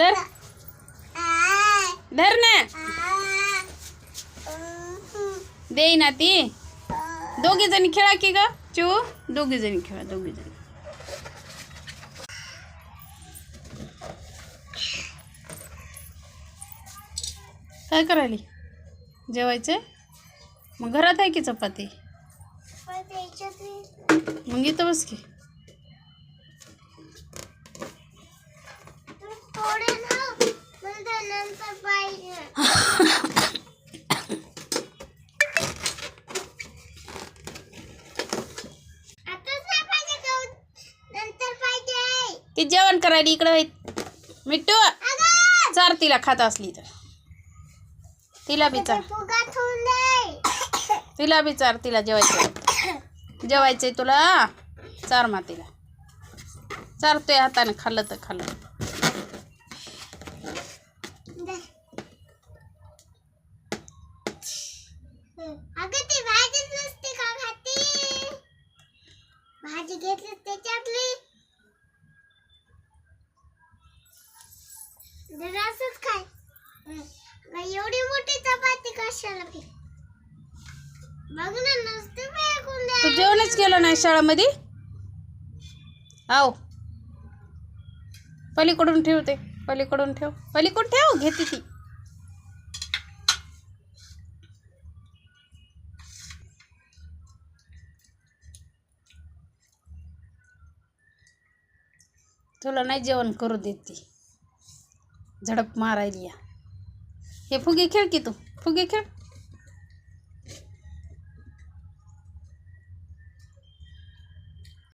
धर धर ना, देई ना ती. दोघी जणी खेळा की ग चू, दोघी जणी खेळा, दोघी जणी. काय करायली? जेवायचे? मग घरात आहे की चपाती? मग इथं बस की. ती जेवण करायला इकडं. मिट्टू चार तिला खात असली तर तिला बी चार, तिला बी चार. तिला जेवायचं, जेवायचंय तुला चार. मातीला चारतोय हाताने, खाल्लं तर खाल्लं. भाजी घेतली त्याच्यातली जरासच काय. एवढी मोठी चपाती कशाला? बघ ना, नसते फेकून द्या. तू जेवणच केलं नाही शाळेमध्ये? आव पलीकडून ठेवते, पलीकडून ठेव, पलीकडून ठेव. घेते ती. तुला नाही जेवण करू देत ती, झडप मारायली. या हे फुगे खेळ की तू, फुगे खेळ.